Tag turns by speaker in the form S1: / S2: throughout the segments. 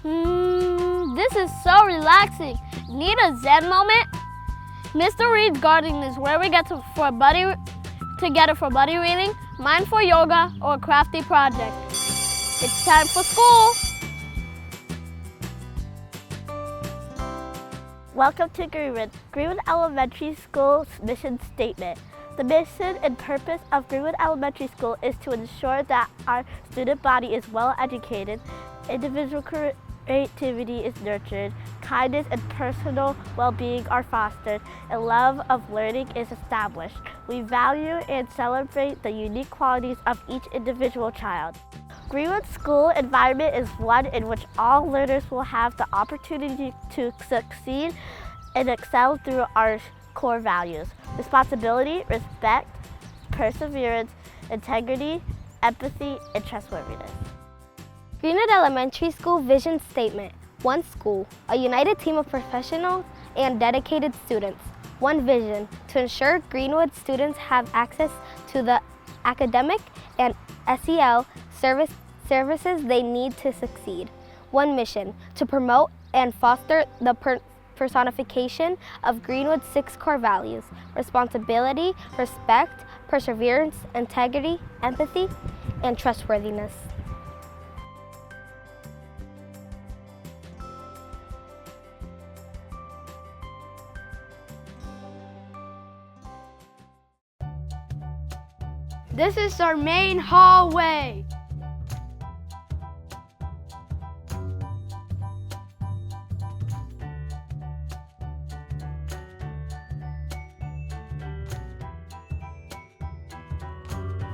S1: This is so relaxing. Need a Zen moment? Mr. Reed's Garden is where we get together for buddy reading, mindful yoga, or a crafty project. It's time for school. Welcome to Greenwood Elementary School's mission statement. The mission and purpose of Greenwood Elementary School is to ensure that our student body is well educated, individual creativity is nurtured, kindness and personal well-being are fostered, and love of learning is established. We value and celebrate the unique qualities of each individual child. Greenwood's school environment is one in which all learners will have the opportunity to succeed and excel through our core values: responsibility, respect, perseverance, integrity, empathy, and trustworthiness. Greenwood Elementary School Vision Statement: one school, a united team of professionals and dedicated students. One vision, to ensure Greenwood students have access to the academic and SEL services they need to succeed. One mission, to promote and foster the personification of Greenwood's 6 core values: responsibility, respect, perseverance, integrity, empathy, and trustworthiness. This is our main hallway.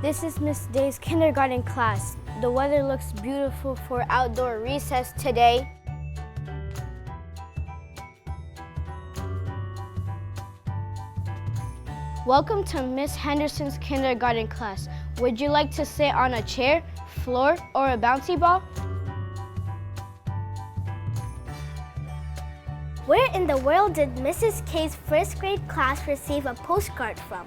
S1: This is Miss Day's kindergarten class. The weather looks beautiful for outdoor recess today. Welcome to Miss Henderson's kindergarten class. Would you like to sit on a chair, floor, or a bouncy ball?
S2: Where in the world did Mrs. K's first grade class receive a postcard from?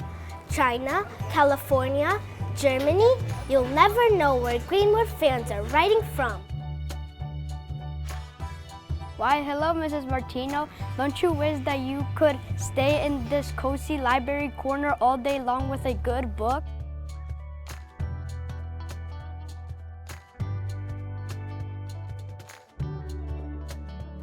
S2: China, California, Germany? You'll never know where Greenwood fans are writing from.
S1: Why, hello, Mrs. Martino. Don't you wish that you could stay in this cozy library corner all day long with a good book?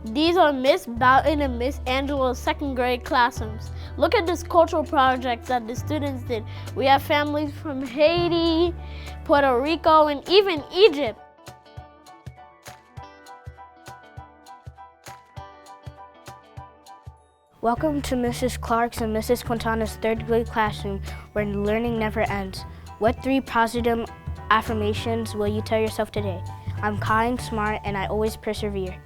S1: These are Miss Boughton and Miss Angela's second grade classrooms. Look at this cultural project that the students did. We have families from Haiti, Puerto Rico, and even Egypt. Welcome to Mrs. Clark's and Mrs. Quintana's third grade classroom, where learning never ends. What 3 positive affirmations will you tell yourself today? I'm kind, smart, and I always persevere.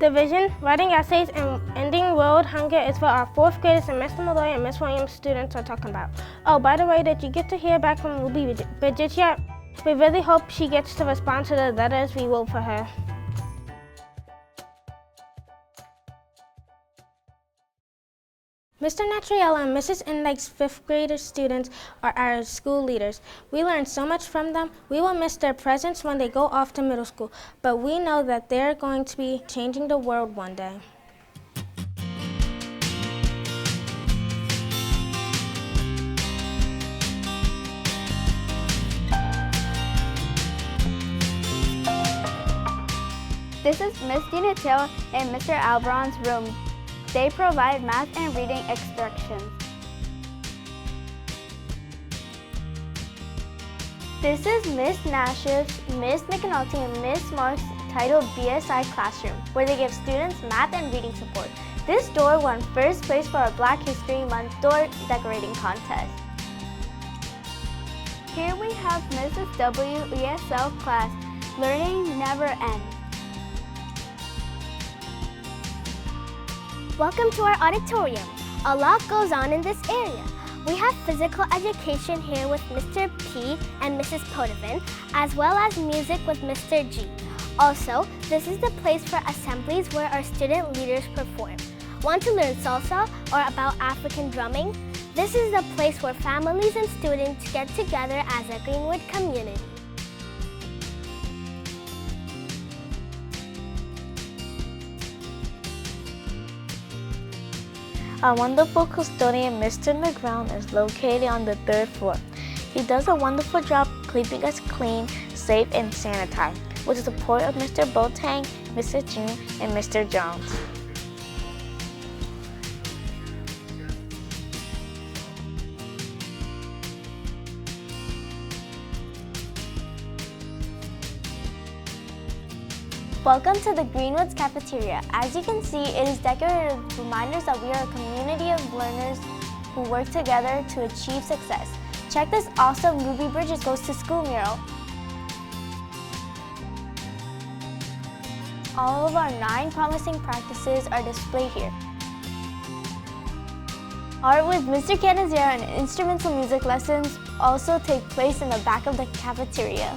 S3: The vision, writing essays, and ending world hunger is what our 4th graders and Mr. Malloy and Miss Williams students are talking about. Oh, by the way, did you get to hear back from Ruby Bridget yet? We really hope she gets to respond to the letters we wrote for her. Mr. Natriella and Mrs. Inlake's 5th grader students are our school leaders. We learned so much from them. We will miss their presence when they go off to middle school, but we know that they're going to be changing the world one day.
S4: This is Miss Dina Taylor and Mr. Albron's room. They provide math and reading instructions. This is Miss Nash's, Miss McNulty, and Miss Mark's titled BSI classroom, where they give students math and reading support. This door won first place for our Black History Month door decorating contest. Here we have Mrs. W ESL class, Learning Never Ends.
S2: Welcome to our auditorium. A lot goes on in this area. We have physical education here with Mr. P and Mrs. Potovin, as well as music with Mr. G. Also, this is the place for assemblies where our student leaders perform. Want to learn salsa or about African drumming? This is the place where families and students get together as a Greenwood community.
S4: Our wonderful custodian, Mr. McGround, is located on the 3rd floor. He does a wonderful job keeping us clean, safe, and sanitized, with the support of Mr. Boateng, Mr. June, and Mr. Jones. Welcome to the Greenwood's cafeteria. As you can see, it is decorated with reminders that we are a community of learners who work together to achieve success. Check this awesome Ruby Bridges Goes to School mural. All of our 9 promising practices are displayed here. Art with Mr. Canizero and instrumental music lessons also take place in the back of the cafeteria.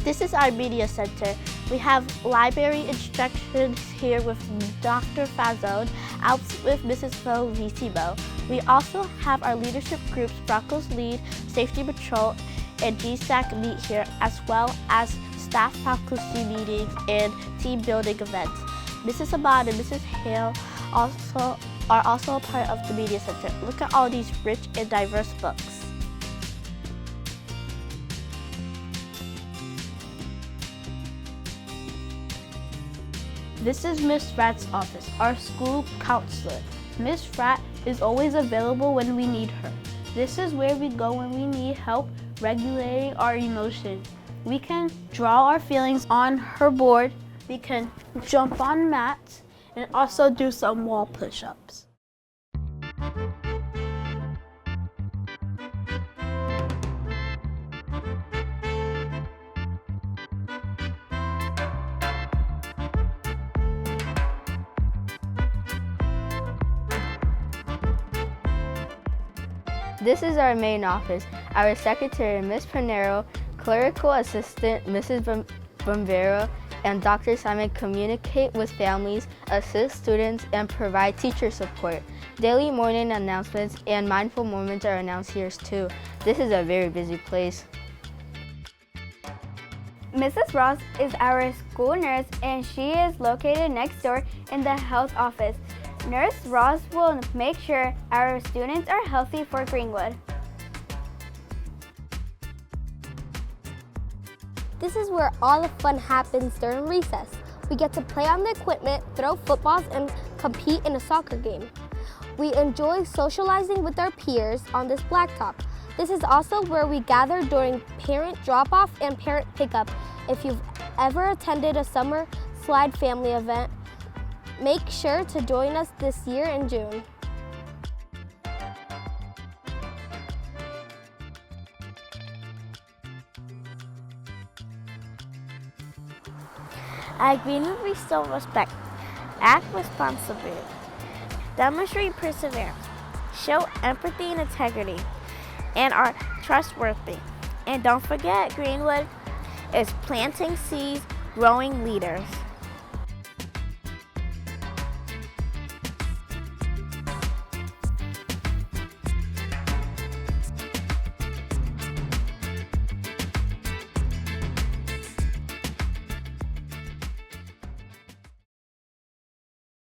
S1: This is our media center. We have library instructions here with Dr. Fazone, Alps with Mrs. Visimo. We also have our leadership groups, Broncos Lead, Safety Patrol, and GSAC meet here, as well as staff faculty meetings and team building events. Mrs. Ahmad and Mrs. Hale are also a part of the media center. Look at all these rich and diverse books. This is Miss Frat's office, our school counselor. Miss Frat is always available when we need her. This is where we go when we need help regulating our emotions. We can draw our feelings on her board, we can jump on mats, and also do some wall push-ups.
S5: This is our main office. Our secretary, Ms. Panero, clerical assistant, Mrs. Bombero, and Dr. Simon communicate with families, assist students, and provide teacher support. Daily morning announcements and mindful moments are announced here too. This is a very busy place.
S4: Mrs. Ross is our school nurse, and she is located next door in the health office. Nurse Ross will make sure our students are healthy for Greenwood.
S2: This is where all the fun happens during recess. We get to play on the equipment, throw footballs, and compete in a soccer game. We enjoy socializing with our peers on this blacktop. This is also where we gather during parent drop-off and parent pickup. If you've ever attended a summer slide family event, make sure to join us this year in June.
S1: At Greenwood, we still respect, act responsibly, demonstrate perseverance, show empathy and integrity, and are trustworthy. And don't forget, Greenwood is planting seeds, growing leaders.